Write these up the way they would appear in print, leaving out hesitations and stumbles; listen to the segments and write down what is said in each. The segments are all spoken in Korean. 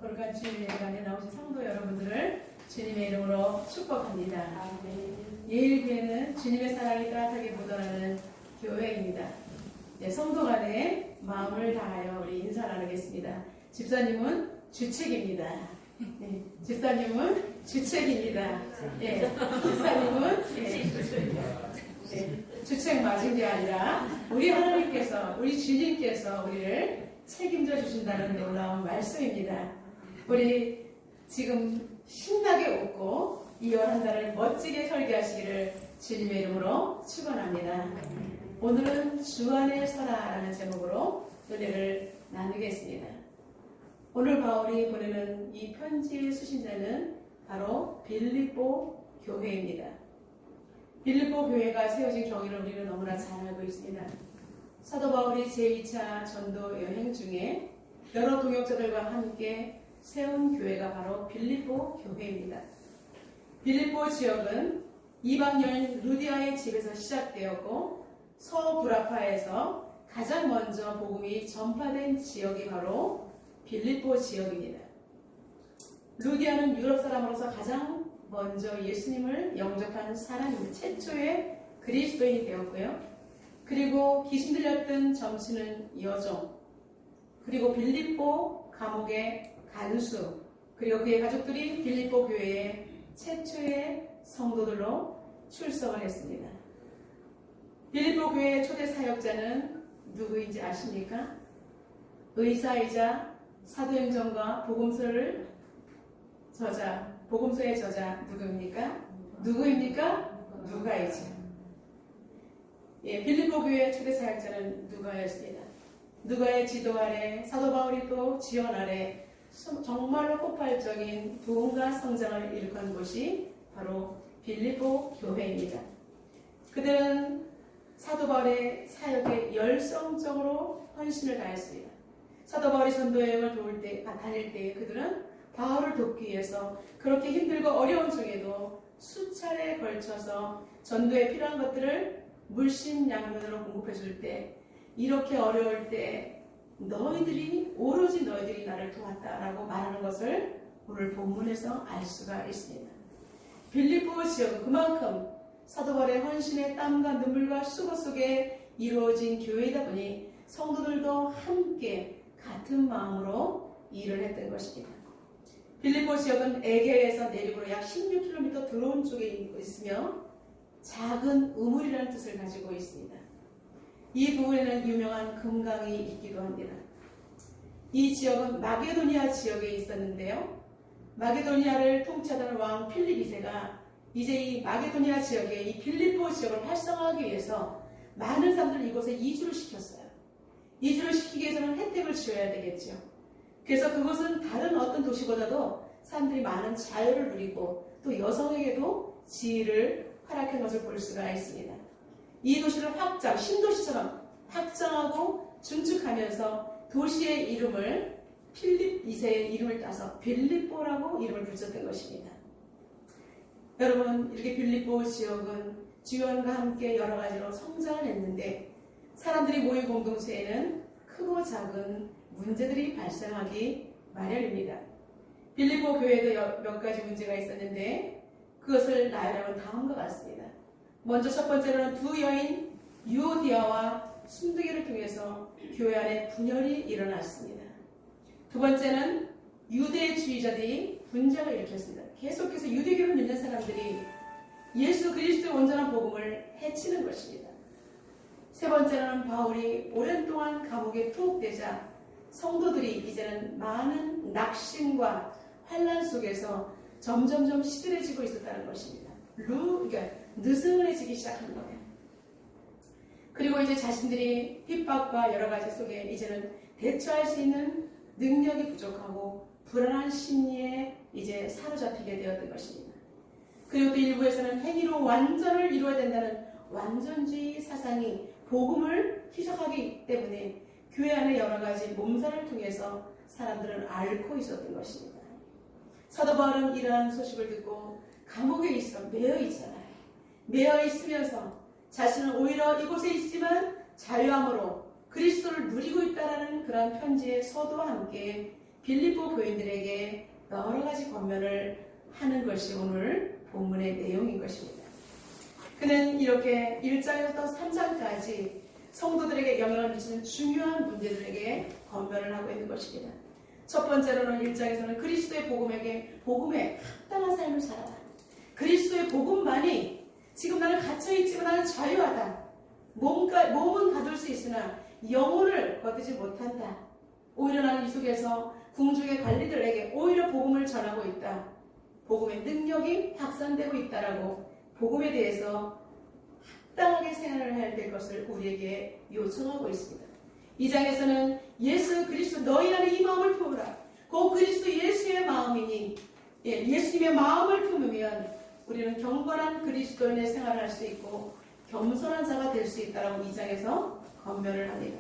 거룩한 주님의 예배관에 나오신 성도 여러분들을 주님의 이름으로 축복합니다. 예일교회는 주님의 사랑이 따뜻하게 묻어나는 교회입니다. 네, 성도 간에 마음을 다하여 우리 인사 나누겠습니다. 집사님은 주책입니다. 네, 집사님은 주책입니다. 네, 집사님은 주책 맞은 게 아니라 우리 하나님께서, 우리 주님께서 우리를 책임져 주신다는 놀라운 말씀입니다. 우리 지금 신나게 웃고 이월 한 달을 멋지게 설계하시기를 주님의 이름으로 축원합니다. 오늘은 주 안에 서라라는 제목으로 은혜를 나누겠습니다. 오늘 바울이 보내는 이 편지의 수신자는 바로 빌립보 교회입니다. 빌립보 교회가 세워진 경위를 우리는 너무나 잘 알고 있습니다. 사도 바울이 제2차 전도 여행 중에 여러 동역자들과 함께 세운 교회가 바로 빌립보 교회입니다. 빌립보 지역은 이방 여인 루디아의 집에서 시작되었고 서브라파에서 가장 먼저 복음이 전파된 지역이 바로 빌립보 지역입니다. 루디아는 유럽 사람으로서 가장 먼저 예수님을 영접한 사람입니다. 최초의 그리스도인이 되었고요. 그리고 귀신 들렸던 점치는 여종, 그리고 빌립보 감옥의 간수, 그리고 그의 가족들이 빌립보 교회의 최초의 성도들로 출석을 했습니다. 빌립보 교회의 초대 사역자는 누구인지 아십니까? 의사이자 사도행전과 복음서의 저자 누구입니까? 누가이죠. 예, 빌립보 교회의 초대 사역자는 누가였습니다. 누가의 지도 아래 사도 바울이 또 지원 아래 정말로 폭발적인 부흥과 성장을 일궈한 곳이 바로 빌립보 교회입니다. 그들은 사도 바울의 사역에 열성적으로 헌신을 다했습니다. 사도 바울이 전도 여행을 다닐 때 그들은 바울을 돕기 위해서 그렇게 힘들고 어려운 중에도 수차례에 걸쳐서 전도에 필요한 것들을 물심양면으로 공급해 줄 때, 이렇게 어려울 때 오로지 너희들이 나를 도왔다라고 말하는 것을 오늘 본문에서 알 수가 있습니다. 빌립보 지역은 그만큼 사도 바울의 헌신의 땀과 눈물과 수고 속에 이루어진 교회이다 보니 성도들도 함께 같은 마음으로 일을 했던 것입니다. 빌립보 지역은 에게에서 내륙으로 약 16km 들어온 쪽에 있으며 작은 우물이라는 뜻을 가지고 있습니다. 이 부분에는 유명한 금강이 있기도 합니다. 이 지역은 마게도니아 지역에 있었는데요. 마게도니아를 통치하던 왕 필립 2세가 이제 이 마게도니아 지역에 이 빌립보 지역을 활성화하기 위해서 많은 사람들을 이곳에 이주를 시켰어요. 이주를 시키기 위해서는 혜택을 지어야 되겠죠. 그래서 그곳은 다른 어떤 도시보다도 사람들이 많은 자유를 누리고 또 여성에게도 지위를 활약한 것을 볼 수가 있습니다. 이 도시를 신도시처럼 확장하고 증축하면서 도시의 이름을 필립 2세의 이름을 따서 빌립보라고 이름을 붙였던 것입니다. 여러분, 이렇게 빌립보 지역은 지원과 함께 여러 가지로 성장을 했는데 사람들이 모인 공동체에는 크고 작은 문제들이 발생하기 마련입니다. 빌립보 교회에도 몇 가지 문제가 있었는데 그것을 나열하면 다음과 같습니다. 먼저 첫 번째로는 두 여인 유오디아와 순두기를 통해서 교회 안에 분열이 일어났습니다. 두 번째는 유대주의자들이 분쟁을 일으켰습니다. 계속해서 유대교를 믿는 사람들이 예수 그리스도의 온전한 복음을 해치는 것입니다. 세 번째는 바울이 오랜 동안 감옥에 투옥되자 성도들이 이제는 많은 낙심과 환난 속에서 점점점 시들해지고 있었다는 것입니다. 느슨해지기 시작한 거예요. 그리고 이제 자신들이 핍박과 여러 가지 속에 이제는 대처할 수 있는 능력이 부족하고 불안한 심리에 이제 사로잡히게 되었던 것입니다. 그리고 또 일부에서는 행위로 완전을 이루어야 된다는 완전주의 사상이 복음을 희석하기 때문에 교회 안에 여러 가지 몸살을 통해서 사람들은 앓고 있었던 것입니다. 사도 바울은 이러한 소식을 듣고 감옥에 매여 있잖아요. 매여 있으면서 자신은 오히려 이곳에 있지만 자유함으로 그리스도를 누리고 있다라는 그런 편지의 서도와 함께 빌립보 교인들에게 여러 가지 권면을 하는 것이 오늘 본문의 내용인 것입니다. 그는 이렇게 1장에서 3장까지 성도들에게 영향을 미치는 중요한 문제들에게 권면을 하고 있는 것입니다. 첫 번째로는 1장에서는 그리스도의 복음에 합당한 삶을 살아라. 그리스도의 복음만이 지금 나는 갇혀있지만 나는 자유하다. 몸은 가둘 수 있으나 영혼을 거두지 못한다. 오히려 나는 이 속에서 궁중의 관리들에게 오히려 복음을 전하고 있다. 복음의 능력이 확산되고 있다라고 복음에 대해서 합당하게 생활을 해야 될 것을 우리에게 요청하고 있습니다. 2장에서는 예수 그리스도 너희 안에 이 마음을 품으라. 그 그리스도 예수의 마음이니 예수님의 마음을 품으면 우리는 경건한 그리스도인의 생활을 할 수 있고 겸손한 자가 될 수 있다라고 2장에서 권면을 합니다.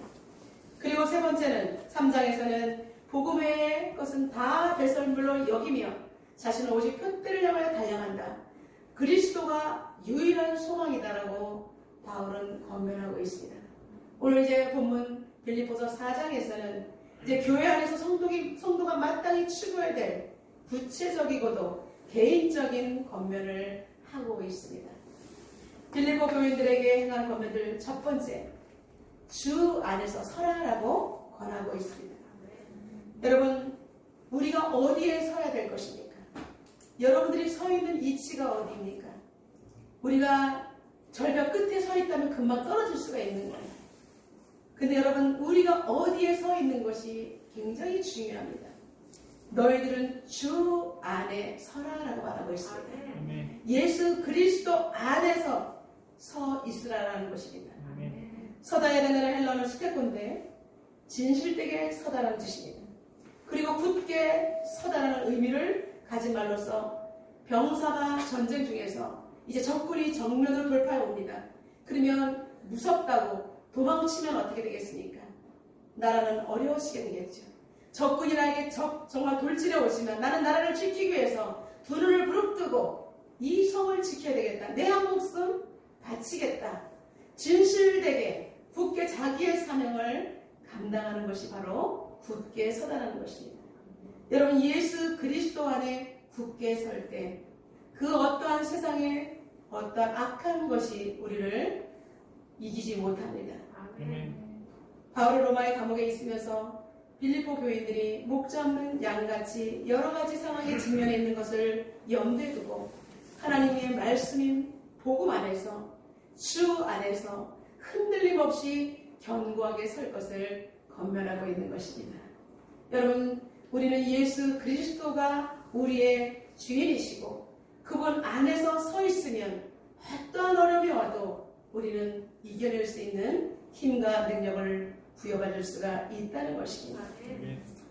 그리고 세 번째는 3장에서는 복음 외의 것은 다 배설물로 여기며 자신은 오직 표대를 향하여 달려간다. 그리스도가 유일한 소망이다라고 바울은 권면하고 있습니다. 오늘 이제 본문 빌립보서 4장에서는 이제 교회 안에서 성도가 마땅히 추구해야 될 구체적이고도 개인적인 권면을 하고 있습니다. 빌립보 교인들에게 행한 권면들 첫 번째, 주 안에서 서라라고 권하고 있습니다. 여러분, 우리가 어디에 서야 될 것입니까? 여러분들이 서 있는 위치가 어디입니까? 우리가 절벽 끝에 서 있다면 금방 떨어질 수가 있는 거예요. 근데 여러분, 우리가 어디에 서 있는 것이 굉장히 중요합니다. 너희들은 주 안에 서라라고 말하고 있습니다. 예수 그리스도 안에서 서 있으라라는 것입니다. 서다에 되는 헬라어는 스테콘데 진실되게 서다라는 뜻입니다. 그리고 굳게 서다라는 의미를 가진 말로서 병사가 전쟁 중에서 이제 적군이 정면으로 돌파해 옵니다. 그러면 무섭다고 도망치면 어떻게 되겠습니까? 나라는 어려워지게 되겠죠. 적군이 나에게 정말 돌진해 오시면 나는 나라를 지키기 위해서 두 눈을 부릅뜨고 이 성을 지켜야 되겠다. 내 한 목숨 바치겠다. 진실되게 굳게 자기의 사명을 감당하는 것이 바로 굳게 서다라는 것입니다. 여러분, 예수 그리스도 안에 굳게 설 때 그 어떠한 세상에 어떠한 악한 것이 우리를 이기지 못합니다. 바울은 로마의 감옥에 있으면서 빌립보 교인들이 목자 없는 양같이 여러 가지 상황에 직면해 있는 것을 염두에 두고 하나님의 말씀인 복음 안에서 주 안에서 흔들림 없이 견고하게 설 것을 권면하고 있는 것입니다. 여러분, 우리는 예수 그리스도가 우리의 주인이시고 그분 안에서 서 있으면 어떠한 어려움이 와도 우리는 이겨낼 수 있는 힘과 능력을 부여받을 수가 있다는 것입니다.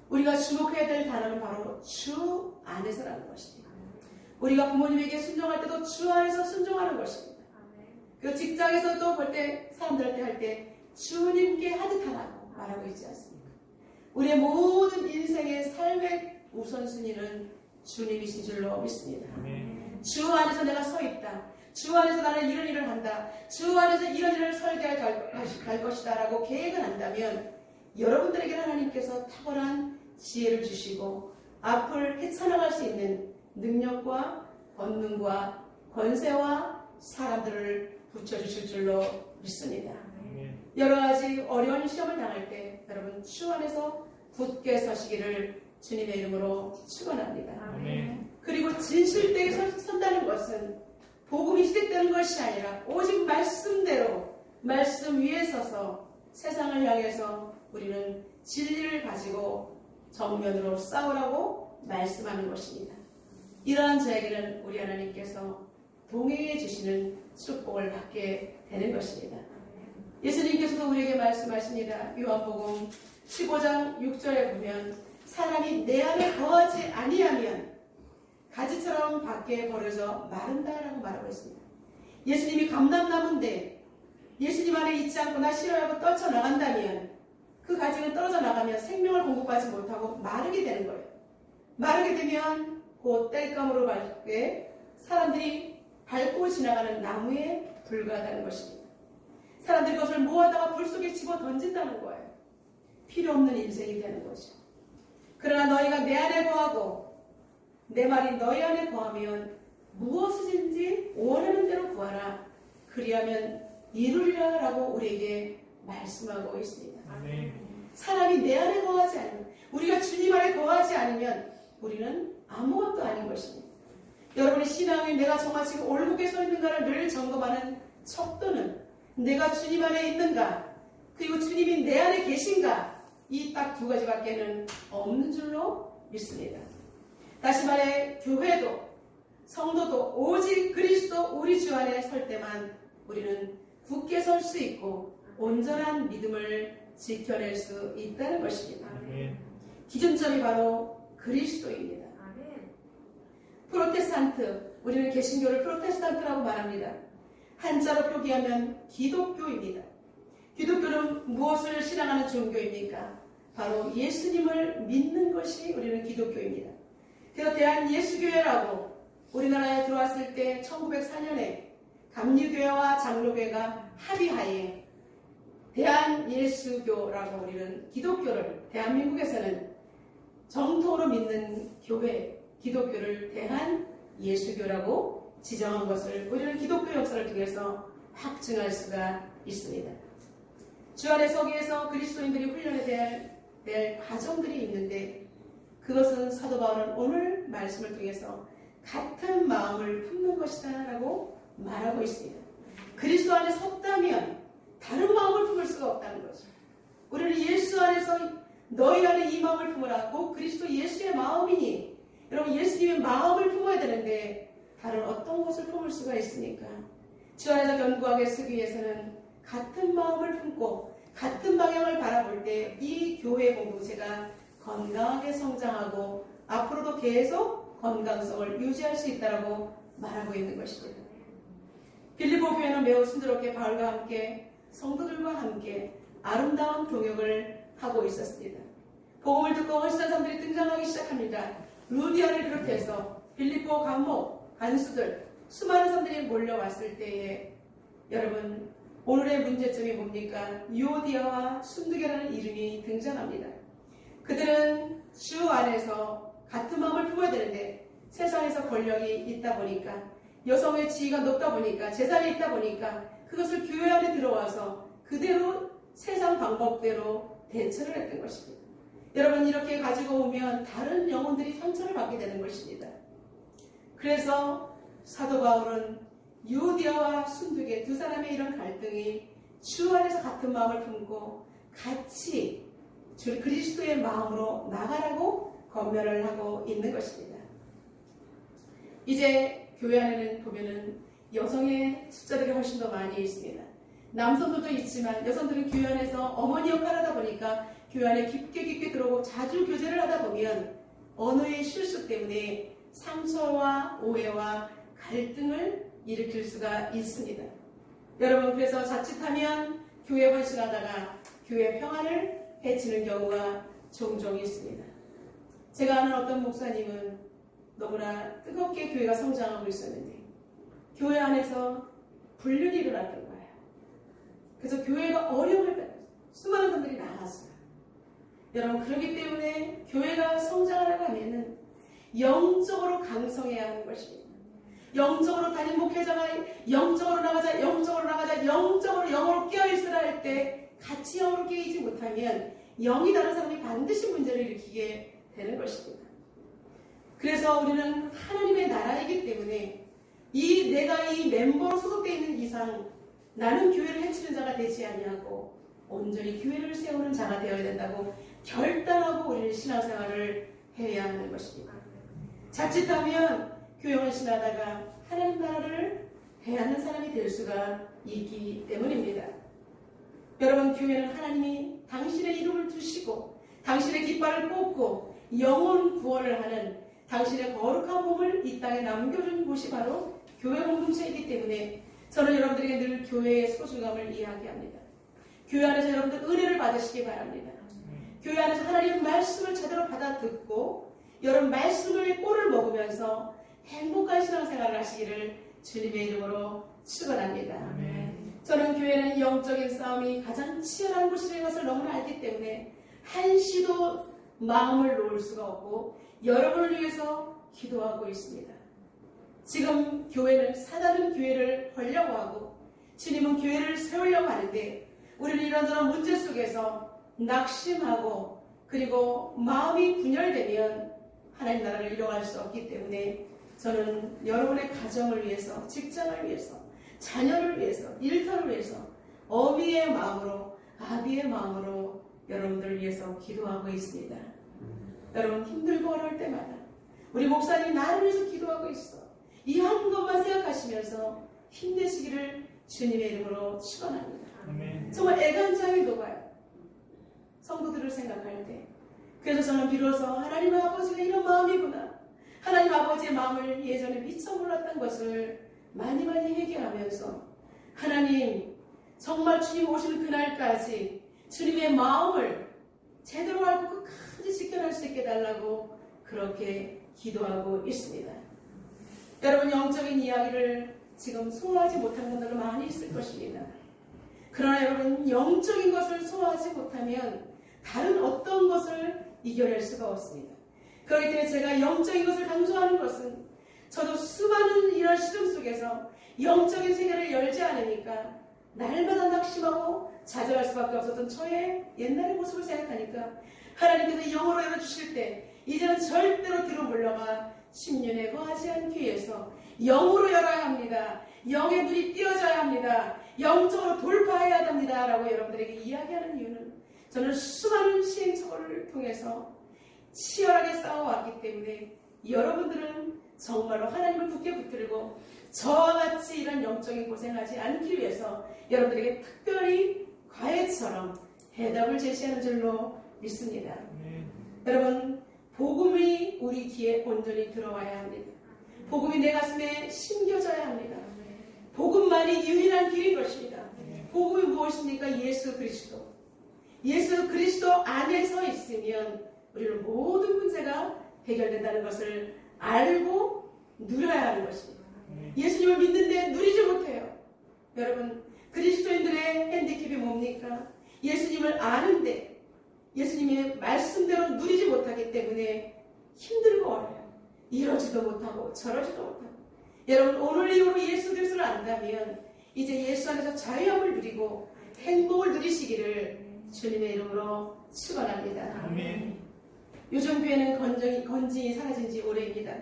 우리가 주목해야 될 단어는 바로 주 안에서라는 것입니다. 우리가 부모님에게 순종할 때도 주 안에서 순종하는 것입니다. 그 직장에서도 볼 때 사람들한테 할 때 주님께 하듯 하라고 말하고 있지 않습니까? 우리의 모든 인생의 삶의 우선순위는 주님이신 줄로 믿습니다. 주 안에서 내가 서 있다. 주 안에서 나는 이런 일을 한다. 주 안에서 이런 일을 설계해 갈 것이다 라고 계획을 한다면 여러분들에게 하나님께서 탁월한 지혜를 주시고 앞을 헤쳐나갈 수 있는 능력과 권능과 권세와 사람들을 붙여주실 줄로 믿습니다. 여러 가지 어려운 시험을 당할 때 여러분 주 안에서 굳게 서시기를 주님의 이름으로 축원합니다. 그리고 진실되게 선다는 것은 복음이 시작되는 것이 아니라 오직 말씀대로 말씀 위에 서서 세상을 향해서 우리는 진리를 가지고 정면으로 싸우라고 말씀하는 것입니다. 이러한 저에게는 우리 하나님께서 동행해 주시는 축복을 받게 되는 것입니다. 예수님께서도 우리에게 말씀하십니다. 요한복음 15장 6절에 보면 사람이 내 안에 거하지 아니하면 가지처럼 밖에 버려져 마른다라고 말하고 있습니다. 예수님이 감람나무인데 예수님 안에 있지 않고 나 싫어하고 떨쳐나간다면 그 가지는 떨어져 나가면 생명을 공급하지 못하고 마르게 되는 거예요. 마르게 되면 곧 땔감으로 밟게 사람들이 밟고 지나가는 나무에 불과하다는 것입니다. 사람들이 그것을 모아다가 불 속에 집어 던진다는 거예요. 필요 없는 인생이 되는 거죠. 그러나 너희가 내 안에 거하고 내 말이 너희 안에 거하면 무엇이든지 원하는 대로 구하라. 그리하면 이루리라 라고 우리에게 말씀하고 있습니다. 아멘. 사람이 내 안에 거하지 않으면, 우리가 주님 안에 거하지 않으면 우리는 아무것도 아닌 것입니다. 여러분의 신앙이 내가 정말 지금 올곧게 서 있는가를 늘 점검하는 척도는 내가 주님 안에 있는가, 그리고 주님이 내 안에 계신가, 이 딱 두 가지밖에는 없는 줄로 믿습니다. 다시 말해 교회도 성도도 오직 그리스도 우리 주 안에 설 때만 우리는 굳게 설 수 있고 온전한 믿음을 지켜낼 수 있다는 것입니다. 아멘. 기준점이 바로 그리스도입니다. 프로테스탄트, 우리는 개신교를 프로테스탄트라고 말합니다. 한자로 표기하면 기독교입니다. 기독교는 무엇을 신앙하는 종교입니까? 바로 예수님을 믿는 것이 우리는 기독교입니다. 그래서 대한예수교회라고 우리나라에 들어왔을 때 1904년에 감리교회와 장로교회가 합의하에 대한예수교라고 우리는 기독교를 대한민국에서는 정통으로 믿는 교회, 기독교를 대한예수교라고 지정한 것을 우리는 기독교 역사를 통해서 확증할 수가 있습니다. 주 안에 서기 위해서 그리스도인들이 훈련에 될 과정들이 있는데, 그것은 사도 바울은 오늘 말씀을 통해서 같은 마음을 품는 것이다 라고 말하고 있습니다. 그리스도 안에 섰다면 다른 마음을 품을 수가 없다는 거죠. 우리는 예수 안에서 너희 안에 이 마음을 품으라. 곧 그리스도 예수의 마음이니, 여러분 예수님의 마음을 품어야 되는데 다른 어떤 것을 품을 수가 있습니까? 주 안에서 견고하게 서기 위해서는 같은 마음을 품고 같은 방향을 바라볼 때 이 교회 공동체가 건강하게 성장하고 앞으로도 계속 건강성을 유지할 수 있다고 말하고 있는 것입니다. 빌립보 교회는 매우 순조롭게 바울과 함께 성도들과 함께 아름다운 동역을 하고 있었습니다. 복음을 듣고 헌신한 사람들이 등장하기 시작합니다. 루디아를 비롯해서 빌립보 감목, 간수들, 수많은 사람들이 몰려왔을 때에 여러분 오늘의 문제점이 뭡니까? 유오디아와 순두계라는 이름이 등장합니다. 그들은 주 안에서 같은 마음을 품어야 되는데 세상에서 권력이 있다 보니까, 여성의 지위가 높다 보니까, 재산이 있다 보니까 그것을 교회 안에 들어와서 그대로 세상 방법대로 대처를 했던 것입니다. 여러분 이렇게 가지고 오면 다른 영혼들이 상처를 받게 되는 것입니다. 그래서 사도 바울은 유오디아와 순두계 두 사람의 이런 갈등이 주 안에서 같은 마음을 품고 같이 주 그리스도의 마음으로 나가라고 권면을 하고 있는 것입니다. 이제 교회 안에는 보면은 여성의 숫자들이 훨씬 더 많이 있습니다. 남성들도 있지만 여성들은 교회 안에서 어머니 역할을 하다 보니까 교회 안에 깊게 들어오고 자주 교제를 하다 보면 언어의 실수 때문에 상처와 오해와 갈등을 일으킬 수가 있습니다. 여러분 그래서 자칫하면 교회 헌신하다가 교회 평안을 해치는 경우가 종종 있습니다. 제가 아는 어떤 목사님은 너무나 뜨겁게 교회가 성장하고 있었는데 교회 안에서 불륜이 일어났던 거예요. 그래서 교회가 어려움을 받았어요. 수많은 사람들이 나갔어요. 여러분 그렇기 때문에 교회가 성장하려고 하면은 영적으로 강성해야 하는 것입니다. 영적으로 담임 목회자가 영적으로 나가자, 영적으로 영으로 깨어있으라 할 때 같이 영으로 깨이지 못하면 영이 다른 사람이 반드시 문제를 일으키게 되는 것입니다. 그래서 우리는 하나님의 나라이기 때문에 내가 이 멤버로 소속되어 있는 이상 나는 교회를 해치는 자가 되지 아니하고 온전히 교회를 세우는 자가 되어야 된다고 결단하고 우리는 신앙생활을 해야 하는 것입니다. 자칫하면 교회 헌신하다가 하나님 나라를 해하는 사람이 될 수가 있기 때문입니다. 여러분 교회는 하나님이 당신의 이름을 두시고 당신의 깃발을 꽂고 영혼 구원을 하는 당신의 거룩한 몸을 이 땅에 남겨준 곳이 바로 교회 공동체이기 때문에 저는 여러분들에게 늘 교회의 소중함을 이야기합니다. 교회 안에서 여러분들 은혜를 받으시기 바랍니다. 교회 안에서 하나님의 말씀을 제대로 받아 듣고 여러분 말씀의 꼴을 먹으면서 행복한 신앙생활을 하시기를 주님의 이름으로 축원합니다. 저는 교회는 영적인 싸움이 가장 치열한 곳이라는 것을 너무나 알기 때문에 한시도 마음을 놓을 수가 없고 여러분을 위해서 기도하고 있습니다. 지금 교회는 사단은 교회를 헐려고 하고 주님은 교회를 세우려고 하는데 우리는 이런저런 문제 속에서 낙심하고 그리고 마음이 분열되면 하나님 나라를 이뤄갈 수 없기 때문에 저는 여러분의 가정을 위해서, 직장을 위해서, 자녀를 위해서, 일터를 위해서 어미의 마음으로, 아비의 마음으로 여러분들을 위해서 기도하고 있습니다. 여러분 힘들고 어려울 때마다 우리 목사님이 나를 위해서 기도하고 있어. 이 한 것만 생각하시면서 힘내시기를 주님의 이름으로 축원합니다. 정말 애간장이 녹아요. 성도들을 생각할 때. 그래서 저는 비로소 하나님 아버지가 이런 마음이구나. 하나님 아버지의 마음을 예전에 미처 몰랐던 것을 많이 회개하면서 하나님 정말 주님 오시는 그날까지 주님의 마음을 제대로 알고 끝까지 지켜낼 수 있게 달라고 그렇게 기도하고 있습니다. 여러분 영적인 이야기를 지금 소화하지 못한 분들도 많이 있을 것입니다. 그러나 여러분 영적인 것을 소화하지 못하면 다른 어떤 것을 이겨낼 수가 없습니다. 그렇기 때문에 제가 영적인 것을 강조하는 것은 저도 수많은 이런 시름 속에서 영적인 세계를 열지 않으니까 날마다 낙심하고 좌절할 수밖에 없었던 저의 옛날의 모습을 생각하니까 하나님께서 영으로 열어주실 때 이제는 절대로 뒤로 물러가 10년에 거하지 않기 위해서 영으로 열어야 합니다. 영의 눈이 띄어져야 합니다. 영적으로 돌파해야 합니다. 라고 여러분들에게 이야기하는 이유는 저는 수많은 시행착오를 통해서 치열하게 싸워왔기 때문에 여러분들은 정말로 하나님을 굳게 붙들고 저와 같이 이런 영적인 고생하지 않기 위해서 여러분들에게 특별히 과외처럼 해답을 제시하는 줄로 믿습니다. 여러분 복음이 우리 귀에 온전히 들어와야 합니다. 복음이 내 가슴에 심겨져야 합니다. 복음만이 유일한 길인 것입니다. 복음이 무엇입니까? 예수 그리스도. 예수 그리스도 안에서 있으면 우리는 모든 문제가 해결된다는 것을 알고 누려야 하는 것입니다. 예수님을 믿는데 누리지 못해요. 여러분 그리스도인들의 핸디캡이 뭡니까? 예수님을 아는데 예수님의 말씀대로 누리지 못하기 때문에 힘들고 어려워요. 이러지도 못하고 저러지도 못하고. 여러분 오늘 이후로 예수 그리스도를 안다면 이제 예수 안에서 자유함을 누리고 행복을 누리시기를 주님의 이름으로 축원합니다. 아멘. 요즘 교회는 건진이 사라진 지 오래입니다.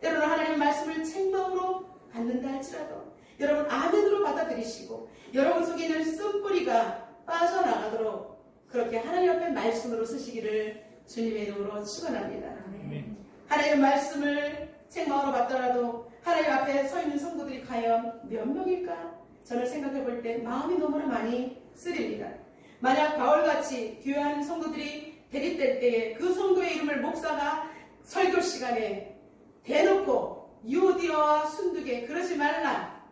때로는 하나님의 말씀을 책망으로 받는다 할지라도 여러분 아멘으로 받아들이시고 여러분 속에 있는 쓴뿌리가 빠져나가도록 그렇게 하나님 앞에 말씀으로 쓰시기를 주님의 이름으로 축원합니다. 아멘. 하나님의 말씀을 책망으로 받더라도 하나님 앞에 서 있는 성도들이 과연 몇 명일까? 저는 생각해 볼 때 마음이 너무나 많이 쓰립니다. 만약 바울같이 교회하는 성도들이 대립될 때에 그 성도의 이름을 목사가 설교 시간에 대놓고 유오디아와 순두개 그러지 말라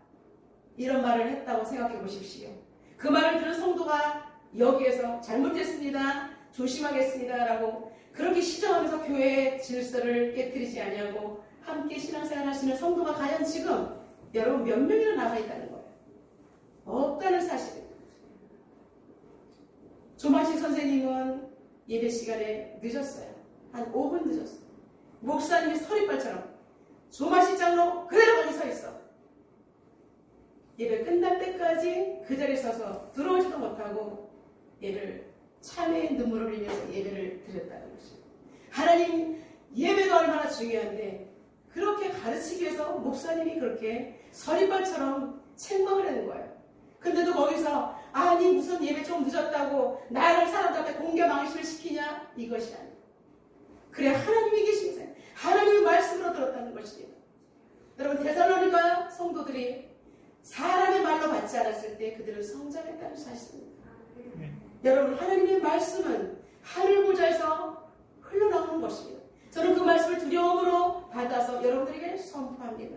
이런 말을 했다고 생각해 보십시오. 그 말을 들은 성도가 여기에서 잘못했습니다. 조심하겠습니다. 라고 그렇게 시정하면서 교회의 질서를 깨뜨리지 아니하고 함께 신앙생활 하시는 성도가 과연 지금 여러분 몇 명이나 남아있다는 거예요. 없다는 사실입니다. 조만식 선생님은 예배 시간에 늦었어요. 한 5분 늦었어요. 목사님이 서리발처럼 조만식 장로 그대로 거기 서 있어. 예배 끝날 때까지 그 자리에 서서 들어오지도 못하고 예배를 참회의 눈물을 흘리면서 예배를 드렸다는 것입니다. 하나님 예배가 얼마나 중요한데 그렇게 가르치기 위해서 목사님이 그렇게 서리발처럼 책망을 하는 거예요. 근데도 거기서 아니 무슨 예배 좀 늦었다고 나를 사람들 앞에 공개망신을 시키냐? 이것이 아니에요. 그래 하나님이 계십니다. 하나님의 말씀으로 들었다는 것입니다. 여러분 데살로니가 성도들이 사람의 말로 받지 않았을 때 그들은 성장했다는 사실입니다. 여러분 하나님의 말씀은 하늘 보좌에서 흘러나오는 것입니다. 저는 그 말씀을 두려움으로 받아서 여러분들에게 선포합니다.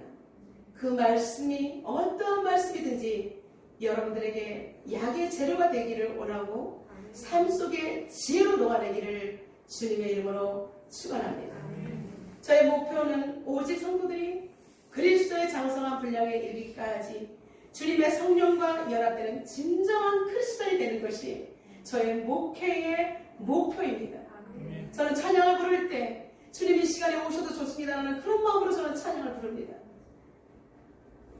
그 말씀이 어떠한 말씀이든지 여러분들에게 약의 재료가 되기를 원하고 삶 속에 지혜로 녹아내기를 주님의 이름으로 축원합니다. 저의 목표는 오직 성도들이 그리스도의 장성한 분량에 이르기까지 주님의 성령과 연합되는 진정한 크리스천이 되는 것이 저의 목회의 목표입니다. 저는 찬양을 부를 때 주님 이 시간에 오셔도 좋습니다라는 그런 마음으로 저는 찬양을 부릅니다.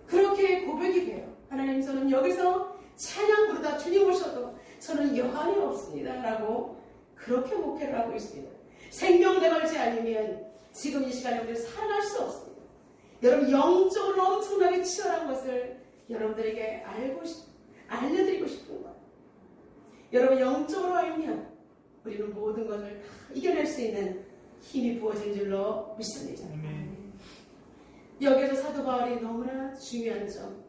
그렇게 고백이 돼요. 하나님, 저는 여기서 찬양 부르다 주님 오셔도 저는 여한이 없습니다 라고 그렇게 목회를 하고 있습니다. 생명내 걸지 않으면 지금 이 시간에 우리는 살아날 수 없습니다. 여러분, 영적으로 엄청나게 치열한 것을 여러분들에게 알려드리고 싶은 거예요. 여러분, 영적으로 알면 우리는 모든 것을 다 이겨낼 수 있는 힘이 부어진 줄로 믿습니다. 여기에서 사도 바울이 너무나 중요한 점,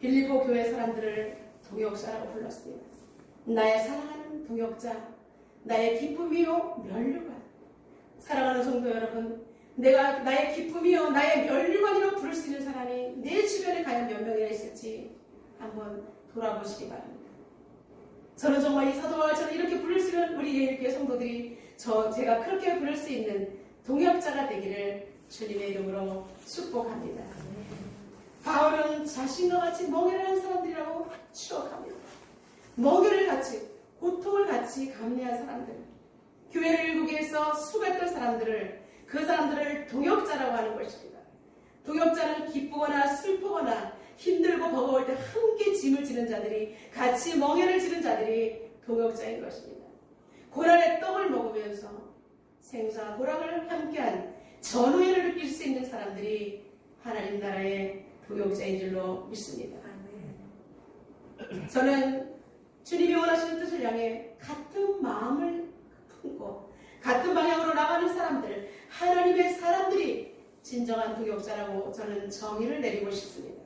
빌립보 교회 사람들을 동역자라고 불렀습니다. 나의 사랑하는 동역자, 나의 기쁨이요 면류관. 사랑하는 성도 여러분, 내가 나의 기쁨이요 나의 면류관이라고 부를 수 있는 사람이 내 주변에 과연 몇 명이나 있을지 한번 돌아보시기 바랍니다. 저는 정말 이 사도 바울처럼 이렇게 부를 수 있는 우리 예일교회 성도들이 제가 그렇게 부를 수 있는 동역자가 되기를 주님의 이름으로 축복합니다. 바울은 자신과 같이 멍에를 한 사람들이라고 추억합니다. 멍에를 같이, 고통을 같이 감내한 사람들, 교회를 일구기 위해서 수고했던 사람들을, 그 사람들을 동역자라고 하는 것입니다. 동역자는 기쁘거나 슬프거나 힘들고 버거울 때 함께 짐을 지는 자들이, 같이 멍에를 지는 자들이 동역자인 것입니다. 고난의 떡을 먹으면서 생사와 고락을 함께한 전우회를 느낄 수 있는 사람들이 하나님 나라의 동역자인 줄로 믿습니다. 저는 주님이 원하시는 뜻을 향해 같은 마음을 품고 같은 방향으로 나가는 사람들, 하나님의 사람들이 진정한 동역자라고 저는 정의를 내리고 싶습니다.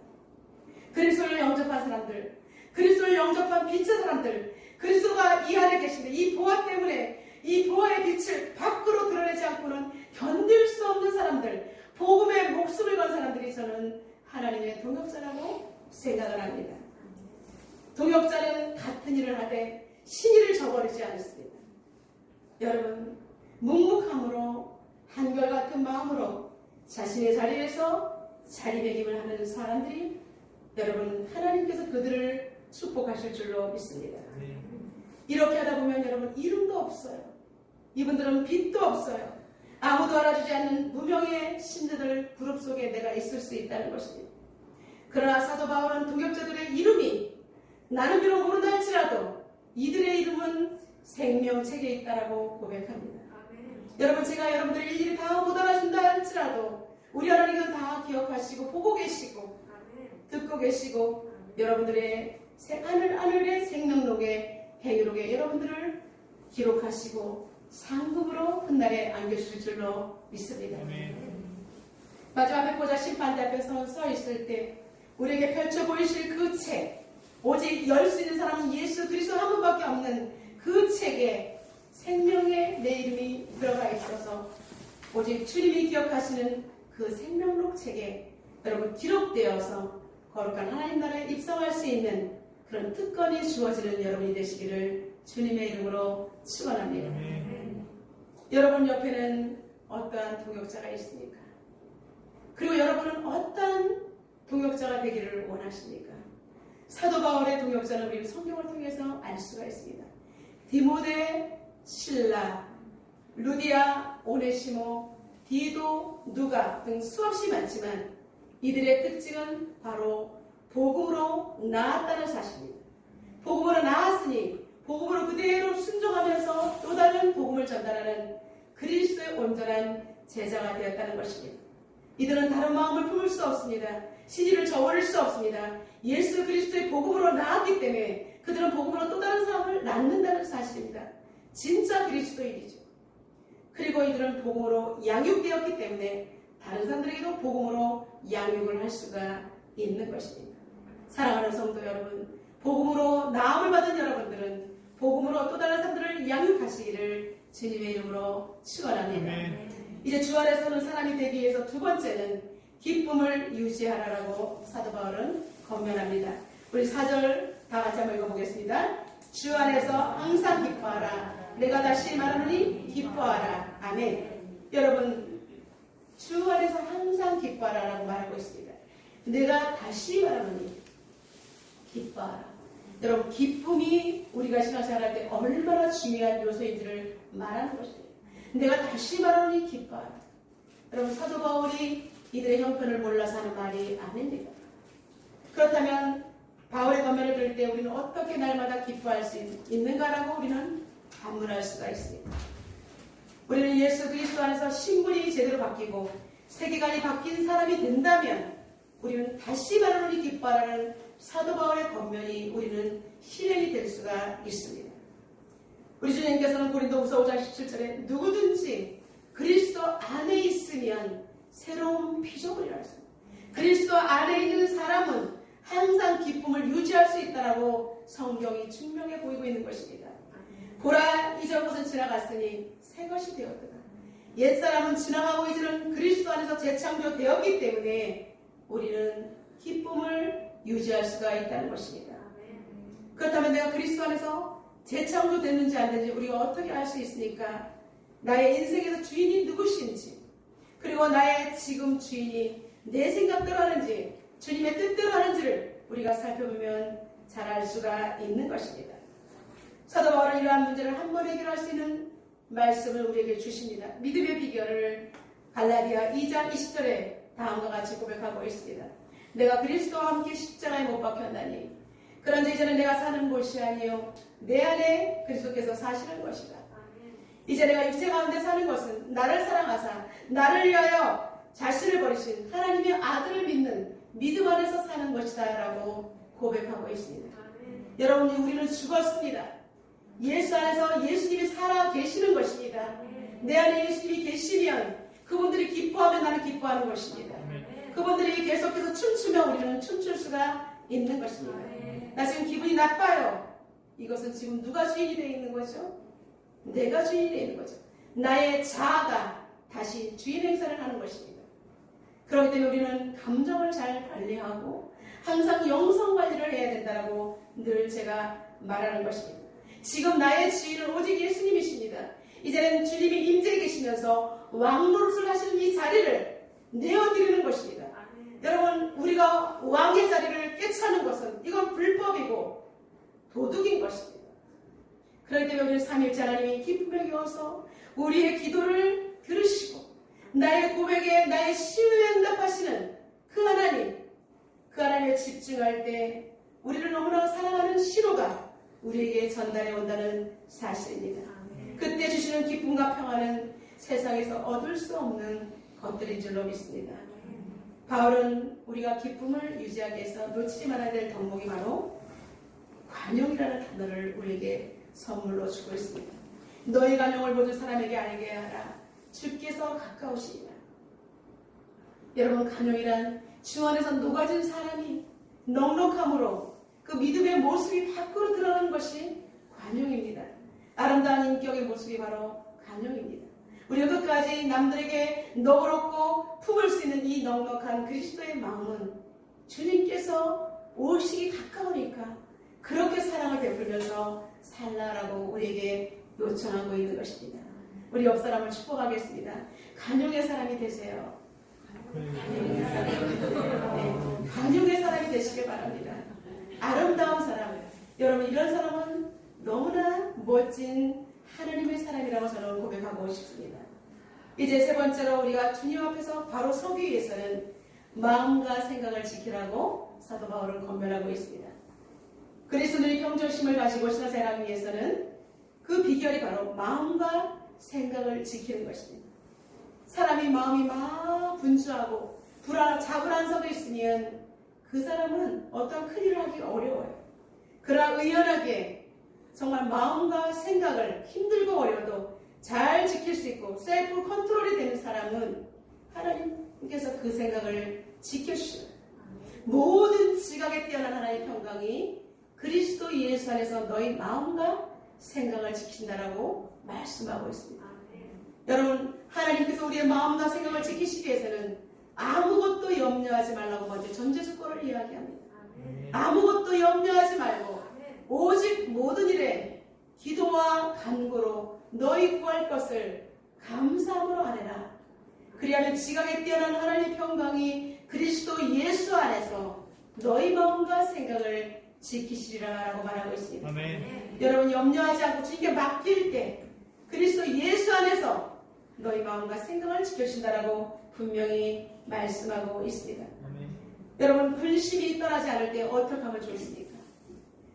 그리스도를 영접한 사람들, 그리스도를 영접한 빛의 사람들, 그리스도가 이 안에 계신데 이 보화 때문에 이 보화의 빛을 밖으로 드러내지 않고는 견딜 수 없는 사람들, 복음에 목숨을 건 사람들이 저는 하나님의 동역자라고 생각을 합니다. 동역자는 같은 일을 하되 신의를 저버리지 않습니다. 여러분, 묵묵함으로 한결같은 마음으로 자신의 자리에서 자리매김을 하는 사람들이 여러분, 하나님께서 그들을 축복하실 줄로 믿습니다. 이렇게 하다 보면 여러분, 이름도 없어요. 이분들은 빛도 없어요. 아무도 알아주지 않는 무명의 신들들 그룹 속에 내가 있을 수 있다는 것입니다. 그러나 사도 바울은 동역자들의 이름이 나는 비록 모른다 할지라도 이들의 이름은 생명책에 있다라고 고백합니다. 여러분, 제가 여러분들 일일이 다 못 알아준다 할지라도 우리 하나님은 다 기억하시고 보고 계시고 듣고 계시고 여러분들의 하늘의 생명록에 행위록에 여러분들을 기록하시고 상급으로 훗날에 안겨주실 줄로 믿습니다. 마지막에 보좌 심판대 앞에 서 있을 때 우리에게 펼쳐 보이실 그 책, 오직 열 수 있는 사람은 예수 그리스도 한 분밖에 없는 그 책에 생명의 내 이름이 들어가 있어서 오직 주님이 기억하시는 그 생명록 책에 여러분 기록되어서 거룩한 하나님 나라에 입성할 수 있는 그런 특권이 주어지는 여러분이 되시기를 주님의 이름으로 축원합니다. 여러분 옆에는 어떠한 동역자가 있습니까? 그리고 여러분은 어떠한 동역자가 되기를 원하십니까? 사도 바울의 동역자는 우리 성경을 통해서 알 수가 있습니다. 디모데, 실라, 루디아, 오네시모, 디도, 누가 등 수없이 많지만 이들의 특징은 바로 복음으로 나았다는 사실입니다. 복음으로 나았으니 복음으로 그대로 순종하면서 또 다른 복음을 전달하는 그리스도의 온전한 제자가 되었다는 것입니다. 이들은 다른 마음을 품을 수 없습니다. 신의를 저버릴 수 없습니다. 예수 그리스도의 복음으로 나았기 때문에 그들은 복음으로 또 다른 사람을 낳는다는 사실입니다. 진짜 그리스도인이죠. 그리고 이들은 복음으로 양육되었기 때문에 다른 사람들에게도 복음으로 양육을 할 수가 있는 것입니다. 사랑하는 성도 여러분, 복음으로 나음을 받은 여러분들은 복음으로 또 다른 사람들을 양육하시기를 주님의 이름으로 축원합니다. 이제 주 안에 서는 사람이 되기 위해서 두 번째는 기쁨을 유지하라라고 사도 바울은 권면합니다. 우리 4절 다 같이 한번 읽어보겠습니다. 주 안에서 항상 기뻐하라. 내가 다시 말하노니 기뻐하라. 아멘. 여러분, 주 안에서 항상 기뻐하라라고 말하고 있습니다. 내가 다시 말하노니 기뻐하라. 여러분, 기쁨이 우리가 신앙생활할 때 얼마나 중요한 요소인지를 말하는 것입니다. 내가 다시 말하노니 기뻐하라. 여러분, 사도 바울이 이들의 형편을 몰라서 하는 말이 아닙니다. 그렇다면 바울의 권면을 들을 때 우리는 어떻게 날마다 기뻐할 수 있는가라고 우리는 반문할 수가 있습니다. 우리는 예수 그리스도 안에서 신분이 제대로 바뀌고 세계관이 바뀐 사람이 된다면 우리는 다시 말하노니 기뻐하라는 사도 바울의 권면이 우리는 실행이 될 수가 있습니다. 우리 주님께서는 고린도후서 5장 17절에 누구든지 그리스도 안에 있으면 새로운 피조물이라 했습니다. 그리스도 안에 있는 사람은 항상 기쁨을 유지할 수 있다라고 성경이 증명해 보이고 있는 것입니다. 보라, 이전 것은 지나갔으니 새 것이 되었다. 옛사람은 지나가고 이제는 그리스도 안에서 재창조되었기 때문에 우리는 기쁨을 유지할 수가 있다는 것입니다. 그렇다면 내가 그리스도 안에서 재창조됐는지 안 됐는지 우리가 어떻게 알 수 있습니까? 나의 인생에서 주인이 누구신지, 그리고 나의 지금 주인이 내 생각대로 하는지 주님의 뜻대로 하는지를 우리가 살펴보면 잘 알 수가 있는 것입니다. 사도 바울은 이러한 문제를 한 번 해결할 수 있는 말씀을 우리에게 주십니다. 믿음의 비결을 갈라디아 2장 20절에 다음과 같이 고백하고 있습니다. 내가 그리스도와 함께 십자가에 못 박혔나니 그런데 이제는 내가 사는 것이 아니요 내 안에 그리스도께서 사시는 것이다. 이제 내가 육체 가운데 사는 것은 나를 사랑하사 나를 위하여 자신을 버리신 하나님의 아들을 믿는 믿음 안에서 사는 것이다 라고 고백하고 있습니다. 여러분, 우리는 죽었습니다. 예수 안에서 예수님이 살아 계시는 것입니다. 내 안에 예수님이 계시면 그분들이 기뻐하면 나는 기뻐하는 것입니다. 그분들이 계속해서 춤추면 우리는 춤출 수가 있는 것입니다. 나 지금 기분이 나빠요. 이것은 지금 누가 주인이 되어 있는 거죠? 내가 주인이 되어 있는 거죠. 나의 자아가 다시 주인 행사를 하는 것입니다. 그렇기 때문에 우리는 감정을 잘 관리하고 항상 영성 관리를 해야 된다고 늘 제가 말하는 것입니다. 지금 나의 주인은 오직 예수님이십니다. 이제는 주님이 임재해 계시면서 왕 노릇을 하시는 이 자리를 내어드리는 것입니다. 여러분, 우리가 왕의 자리를 꿰차는 것은 이건 불법이고 도둑인 것입니다. 그렇기 때문에 우리는 삼일째 하나님이 기쁨에 겨워서 우리의 기도를 들으시고 나의 고백에 나의 시음에 응답하시는 그 하나님에 집중할 때 우리를 너무나 사랑하는 신호가 우리에게 전달해 온다는 사실입니다. 그때 주시는 기쁨과 평안은 세상에서 얻을 수 없는 것들인 줄로 믿습니다. 바울은 우리가 기쁨을 유지하기 위해서 놓치지 말아야 될 덕목이 바로 관용이라는 단어를 우리에게 선물로 주고 있습니다. 너희 관용을 모든 사람에게 알게 하라. 주께서 가까우시니라. 여러분, 관용이란 주 안에서 녹아진 사람이 넉넉함으로 그 믿음의 모습이 밖으로 드러나는 것이 관용입니다. 아름다운 인격의 모습이 바로 관용입니다. 우리가 끝까지 남들에게 너그럽고 품을 수 있는 이 넉넉한 그리스도의 마음은 주님께서 오시기 가까우니까 그렇게 사랑을 베풀면서 살라라고 우리에게 요청하고 있는 것입니다. 우리 옆 사람을 축복하겠습니다. 관용의 사람이 되세요. 관용의 사람이 되시길 바랍니다. 아름다운 사람. 여러분, 이런 사람은 너무나 멋진 하나님의 사람이라고 저는 고백하고 싶습니다. 이제 세 번째로 우리가 주님 앞에서 바로 서기 위해서는 마음과 생각을 지키라고 사도 바울은 권면하고 있습니다. 그리스도인이 평정심을 가지고 신앙생활하기 위해서는 그 비결이 바로 마음과 생각을 지키는 것입니다. 사람이 마음이 막 분주하고 자불안석에 있으면 그 사람은 어떤 큰일을 하기 어려워요. 그러나 의연하게 정말 마음과 생각을 힘들고 어려워도 잘 지킬 수 있고 셀프 컨트롤이 되는 사람은 하나님께서 그 생각을 지켜주셔요. 모든 지각에 뛰어난 하나님의 평강이 그리스도 예수 안에서 너희 마음과 생각을 지킨다라고 말씀하고 있습니다. 여러분, 하나님께서 우리의 마음과 생각을 지키시기 위해서는 아무것도 염려하지 말라고 먼저 전제조건을 이야기합니다. 아무것도 염려하지 말고 오직 모든 일에 기도와 간구로 너희 구할 것을 감사함으로 하래라. 그리하면 지각에 뛰어난 하나님의 평강이 그리스도 예수 안에서 너희 마음과 생각을 지키시리라 라고 말하고 있습니다. 아멘. 여러분, 염려하지 않고 주님께 맡길 때 그리스도 예수 안에서 너희 마음과 생각을 지켜주신다라고 분명히 말씀하고 있습니다. 여러분, 근심이 떠나지 않을 때 어떻게 하면 좋습니까?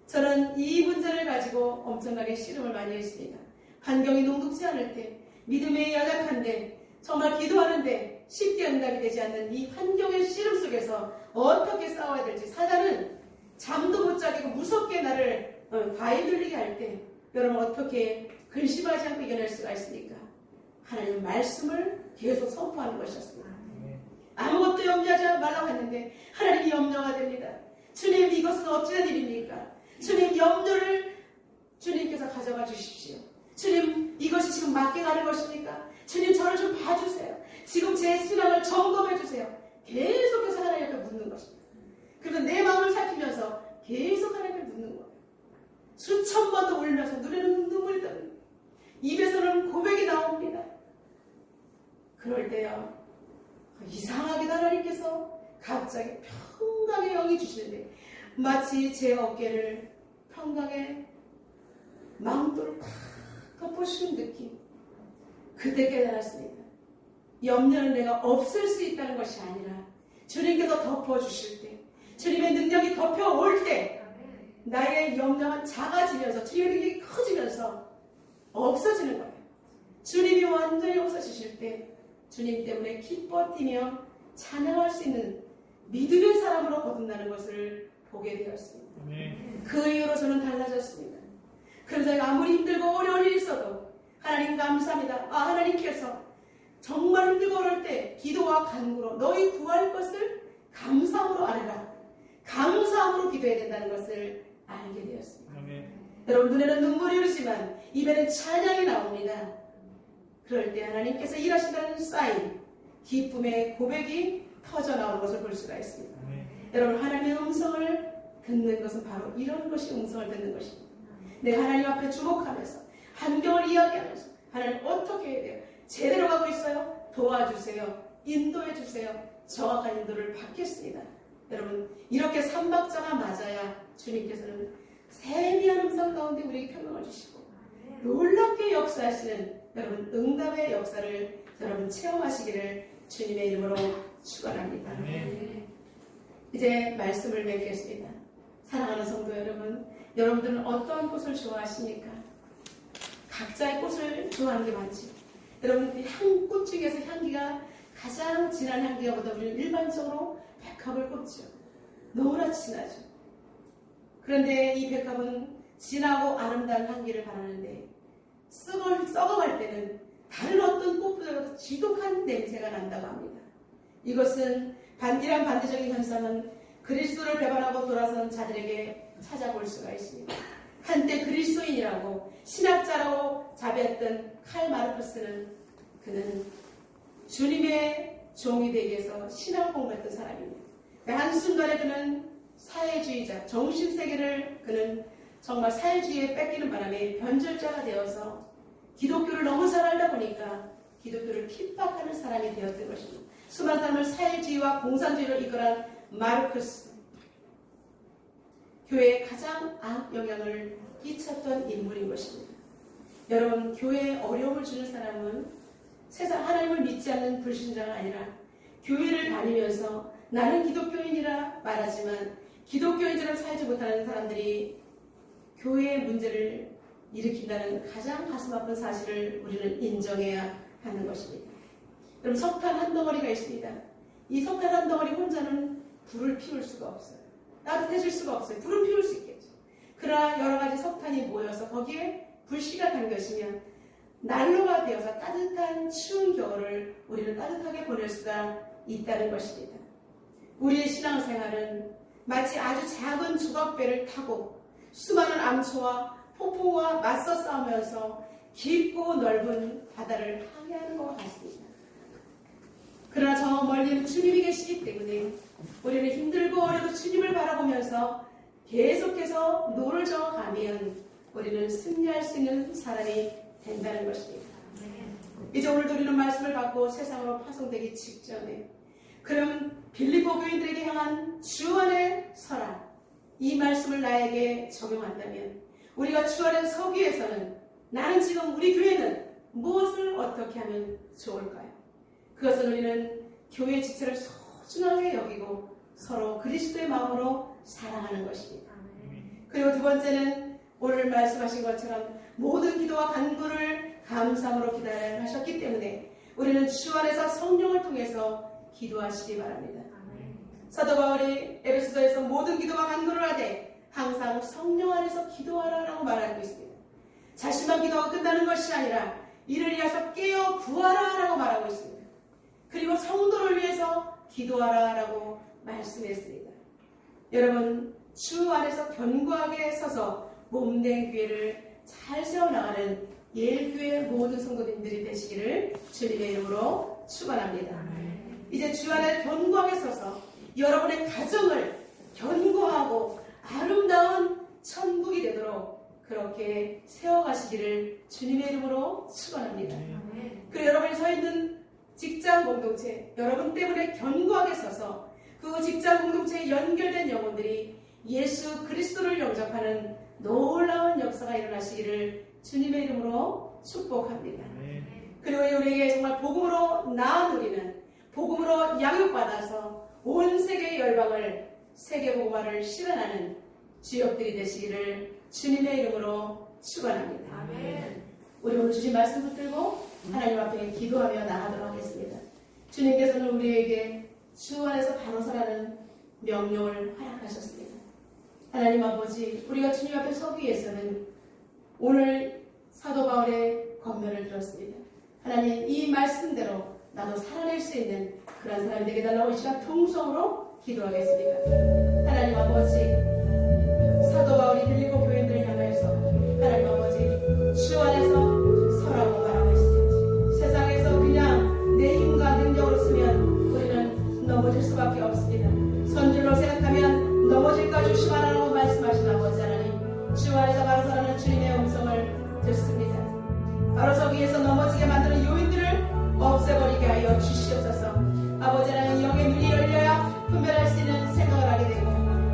저는 이 문제를 가지고 엄청나게 씨름을 많이 했습니다. 환경이 녹록지 않을 때, 믿음에 연약한데, 정말 기도하는데 쉽게 응답이 되지 않는 이 환경의 씨름 속에서 어떻게 싸워야 될지, 사단은 잠도 못 자게 무섭게 나를 과잉 들리게 할 때 여러분 어떻게 근심하지 않고 이겨낼 수가 있습니까? 하나님의 말씀을 계속 선포하는 것이었습니다. 아무것도 염려하지 말라고 했는데 하나님이 염려가 됩니다. 주님, 이것은 어찌된 일입니까? 주님, 염려를 주님께서 가져가 주십시오. 주님, 이것이 지금 맞게 가는 것입니까? 주님, 저를 좀 봐주세요. 지금 제 신앙을 점검해 주세요. 계속해서 하나님 앞에 묻는 것입니다. 그래서 내 마음을 살피면서 계속 하나님을 묻는 거예요. 수천 번도 울면서 눈에는 눈물이 나옵니다. 입에서는 고백이 나옵니다. 그럴 때요, 이상하게도 하나님께서 갑자기 평강의 영이 주시는데 마치 제 어깨를 평강의 망토를 탁 덮어주는 느낌. 그때 깨달았습니다. 염려는 내가 없앨 수 있다는 것이 아니라 주님께서 덮어주실 때, 주님의 능력이 덮여올 때 나의 염려가 작아지면서 주님의 능력이 커지면서 없어지는 거예요. 주님이 완전히 없어지실 때 주님 때문에 기뻐 뛰며 찬양할 수 있는 믿음의 사람으로 거듭나는 것을 보게 되었습니다. 그 이후로 저는 달라졌습니다. 그래서 제가 아무리 힘들고 어려운 일이 있어도 하나님 감사합니다. 하나님께서 정말 힘들고 어려울 때 기도와 간구로 너희 구할 것을 감사함으로 아뢰라. 감사함으로 기도해야 된다는 것을 알게 되었습니다. 여러분, 눈에는 눈물이 흐르지만 입에는 찬양이 나옵니다. 그럴 때 하나님께서 일하신다는 사인, 기쁨의 고백이 터져나오는 것을 볼 수가 있습니다. 여러분, 하나님의 음성을 듣는 것은 바로 이런 것이 음성을 듣는 것입니다. 내가 하나님 앞에 주목하면서 환경을 이야기하면서 하나님 어떻게 해야 돼요? 제대로 가고 있어요? 도와주세요. 인도해 주세요. 정확한 인도를 받겠습니다. 여러분, 이렇게 삼박자가 맞아야 주님께서는 세미한 음성 가운데 우리에게 평강을 주시고 놀랍게 역사하시는 여러분 응답의 역사를 여러분 체험하시기를 주님의 이름으로 축원합니다. 이제 말씀을 맺겠습니다. 사랑하는 성도 여러분, 여러분들은 어떠한 꽃을 좋아하십니까? 각자의 꽃을 좋아하는 게 많지. 여러분, 꽃 중에서 향기가 가장 진한 향기가 보다 우리는 일반적으로 백합을 꼽죠. 너무나 진하죠. 그런데 이 백합은 진하고 아름다운 향기를 바라는데 썩어갈 때는 다른 어떤 꽃보다도 지독한 냄새가 난다고 합니다. 이것은 이런 반대적인 현상은 그리스도를 배반하고 돌아선 자들에게 찾아볼 수가 있습니다. 한때 그리스도인이라고 신학자라고 자배했던 칼 마르크스는 그는 주님의 종이 되기 위해서 신학을 공부했던 사람입니다. 한순간에 그는 사회주의자, 정신세계를 그는 정말 사회주의에 뺏기는 바람에 변절자가 되어서 기독교를 너무 잘 알다 보니까 기독교를 핍박하는 사람이 되었던 것입니다. 수많은 사람을 사회주의와 공산주의로 이끌어간 마르크스, 교회에 가장 악영향을 끼쳤던 인물인 것입니다. 여러분, 교회에 어려움을 주는 사람은 세상 하나님을 믿지 않는 불신자가 아니라 교회를 다니면서 나는 기독교인이라 말하지만 기독교인처럼 살지 못하는 사람들이 교회의 문제를 일으킨다는 가장 가슴 아픈 사실을 우리는 인정해야 하는 것입니다. 그럼 석탄 한 덩어리가 있습니다. 이 석탄 한 덩어리 혼자는 불을 피울 수가 없어요. 따뜻해질 수가 없어요. 불은 피울 수 있겠죠. 그러나 여러 가지 석탄이 모여서 거기에 불씨가 담겨지면 난로가 되어서 따뜻한 추운 겨울을 우리는 따뜻하게 보낼 수가 있다는 것입니다. 우리의 신앙생활은 마치 아주 작은 조각배를 타고 수많은 암초와 폭풍과 맞서 싸우면서 깊고 넓은 바다를 항해하는 것과 같습니다. 그러나 저 멀리는 주님이 계시기 때문에 우리는 힘들고 어려도 주님을 바라보면서 계속해서 노를 저어가면 우리는 승리할 수 있는 사람이 된다는 것입니다. 이제 오늘도 우리는 말씀을 받고 세상으로 파송되기 직전에 그럼 빌립보 교인들에게 향한 주 안에 서라, 이 말씀을 나에게 적용한다면 우리가 주 안에 서기 위해서는 나는 지금 우리 교회는 무엇을 어떻게 하면 좋을까요? 그것은 우리는 교회 지체를 소중하게 여기고 서로 그리스도의 마음으로 사랑하는 것입니다. 그리고 두 번째는 오늘 말씀하신 것처럼 모든 기도와 간구를 감사함으로 기다려 하셨기 때문에 우리는 주 안에서 성령을 통해서 기도하시기 바랍니다. 사도 바울이 에베소서에서 모든 기도와 간구를 하되 항상 성령 안에서 기도하라라고 말하고 있습니다. 자신만 기도가 끝나는 것이 아니라 이를 위해서 깨어 구하라라고 말하고 있습니다. 그리고 성도를 위해서 기도하라라고 말씀했습니다. 여러분, 주 안에서 견고하게 서서 몸된 교회를 잘 세워나가는 예일교회 모든 성도님들이 되시기를 주님의 이름으로 축원합니다. 이제 주 안에 견고하게 서서 여러분의 가정을 견고하고 아름다운 천국이 되도록 그렇게 세워가시기를 주님의 이름으로 축원합니다. 그리고 여러분이 서 있는 직장 공동체, 여러분 때문에 견고하게 서서 그 직장 공동체에 연결된 영혼들이 예수 그리스도를 영접하는 놀라운 역사가 일어나시기를 주님의 이름으로 축복합니다. 그리고 우리에게 정말 복음으로 낳은 우리는 복음으로 양육받아서 온 세계의 열방을 세계복음화를 실현하는 주역들이 되시기를 주님의 이름으로 축원합니다. 우리 오늘 주신 말씀 붙들고 하나님 앞에 기도하며 나가도록 하겠습니다. 주님께서는 우리에게 주 안에서 바로 서라는 명령을 허락하셨습니다. 하나님 아버지, 우리가 주님 앞에 서기 위해서는 오늘 사도 바울의 권면을 들었습니다. 하나님, 이 말씀대로 나도 살아낼 수 있는 그런 사람이 되게 달라고 이 시간 통성으로 기도하겠습니다. 하나님 아버지, 사도 바울이 빌립보 교인들을 향하여서 하나님 아버지, 주 안에서 서라고 말하고 있습니다. 세상에서 그냥 내 힘과 능력으로 쓰면 우리는 넘어질 수밖에 없습니다. 선줄로 생각하면 넘어질까 조심하라고 말씀하신 아버지 하나님, 주 안에서 바로 서라는 주님의 음성을 듣습니다. 바로 서기 위해서 넘어지게 만드는 요인들을 없애버리게 하여 주시옵소서. 아버지 하나님, 영의 눈이 열려야 분별할 수 있는 생각을 하게 되고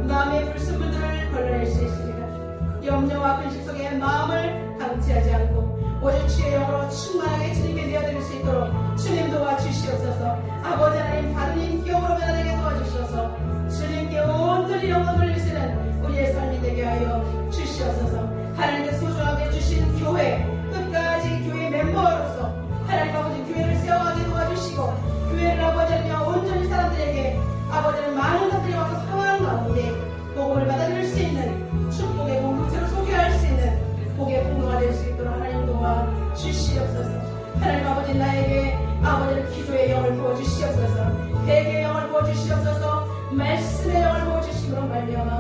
마음의 불순물들을 걸러낼 수 있습니다. 염려와 근심 속에 마음을 방치하지 않고 오직 주의 영으로 충만하게 주님께 내어드릴 수 있도록 주님 도와주시옵소서. 아버지 하나님, 바른 인격으로 변화되게 도와주시옵소서. 주님께 온전히 영광을 돌리시는 우리의 삶이 되게 하여 주시옵소서. 하나님께 소중하게 주신 교회, 끝까지 교회 멤버로서 하나님 아버지 교회를 세워가게 도와주시고 교회를 아버지 하며 온전히 사람들에게 아버지는 많은 사람들이 와서 상황 가운데 복음을 받아들일 수 있는 축복의 공동체로 소개할 수 있는 복의 공동가 될 수 있도록 하나님 도와주시옵소서. 하나님 아버지, 나에게 아버지는 기도의 영을 부어주시옵소서. 회개의 영을 부어주시옵소서. 말씀의 영을 부어주심으로 말미암아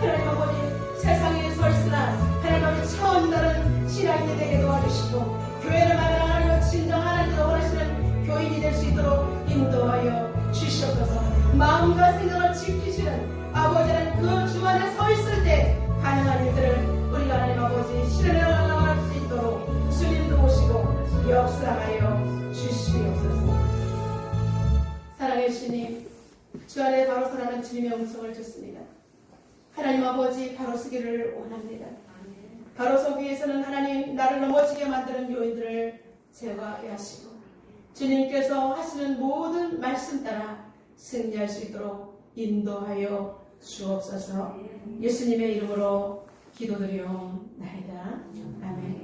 하나님 아버지, 세상에 서 있으나 하나님 아버지 차원 다른 신앙인이 되게 도와주시고 교회를 마련하여 진정 하나님께서 원하시는 교인이 될 수 있도록 인도하여 주시옵소서. 마음과 생각을 지키시는 아버지는 그 주 안에 서 있을 때 가능한 일들을 우리가 하나님 아버지 실현해 나갈 수 있도록 주님도 오시고 역사하여 주시옵소서. 사랑의 주님, 주 안에 바로 서라는 주님의 음성을 듣습니다. 하나님 아버지, 바로 서기를 원합니다. 바로 서기 위해서는 하나님, 나를 넘어지게 만드는 요인들을 제거하게 하시고 주님께서 하시는 모든 말씀 따라 승리할 수 있도록 인도하여 주옵소서. 예수님의 이름으로 기도드리옵나이다. 아멘.